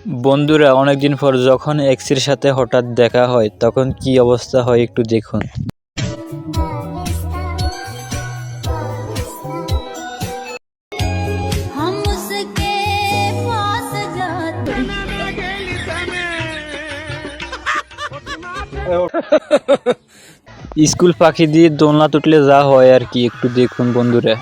বন্ধুরা, অনেকদিন পর যখন এক্সের সাথে হঠাৎ দেখা হয় তখন কি অবস্থা হয় একটু দেখুন। স্কুল পাখি দিয়ে দোলনা তুটলে যা হয় আর কি একটু দেখুন বন্ধুরা।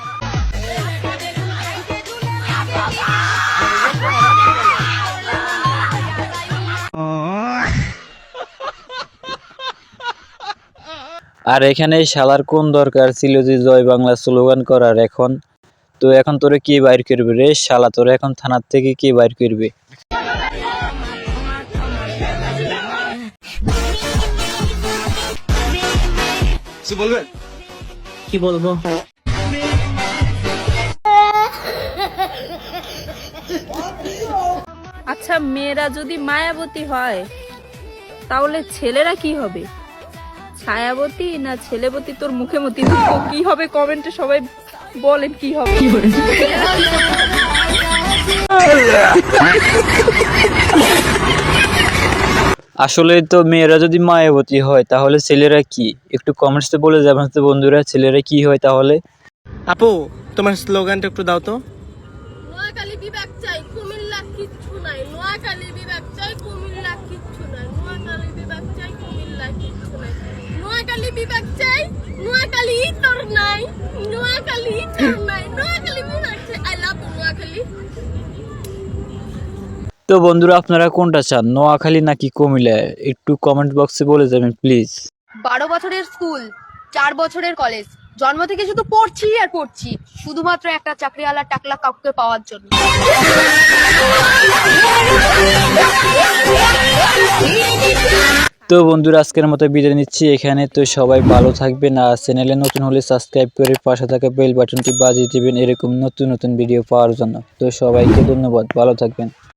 আর এখানে শালার কোন দরকার ছিল যে জয় বাংলা স্লোগান করার। এখন তোরে কে বাইর করবে রে শালা, তোরে এখন থানার থেকে কে বাইর করবে? কি বলবো? আচ্ছা, মেয়েরা যদি মায়াবতী হয় তাহলে ছেলেরা কি হবে? ছায়াবতী না ছেলেবতী? তোর মুখে মতি কি হবে? কমেন্টে সবাই বলেন কি হবে। আসলে তো মেয়েরা যদি মায়াবতী হয় তাহলে ছেলেরা কি? একটু কমেন্টসে বলে যাবেন তো বন্ধুরা, ছেলেরা কি হয় তাহলে? আপু, তোমার স্লোগানটা একটু দাও তো। নোয়াখালী বিভাগ চাই, কুমিল্লা কিচ্ছু নাই। নোয়াখালী বিভাগ চাই, কুমিল্লা কিচ্ছু নাই। নোয়াখালী বিভাগ চাই, কুমিল্লা কিচ্ছু নাই। নোয়াখালী বিভাগ চাই, নোয়াখালী তোর নাই। নোয়াখালী তোর নাই। নোয়াখালী বিভাগ চাই। I love Noakhali. তো বন্ধুরা, আপনারা কোনটা চান, নোয়াখালী নাকি কুমিল্লা? একটু কমেন্ট বক্সে বলে যাবেন প্লিজ। 12 বছরের স্কুল, 4 বছরের কলেজ, জন্ম থেকে শুধু পড়ছি আর পড়ছি, শুধুমাত্র একটা চাকরিওয়ালা টাকলা কাকুকে পাওয়ার জন্য। তো বন্ধুরা, আজকের মতো বিদায় নিচ্ছি এখানে। তো সবাই ভালো থাকবেন, আর চ্যানেলে নতুন হলে সাবস্ক্রাইব করে পাশে থাকা বেল বাটনটি বাজিয়ে দিবেন এরকম নতুন নতুন ভিডিও পাওয়ার জন্য। তো সবাইকে ধন্যবাদ, ভালো থাকবেন।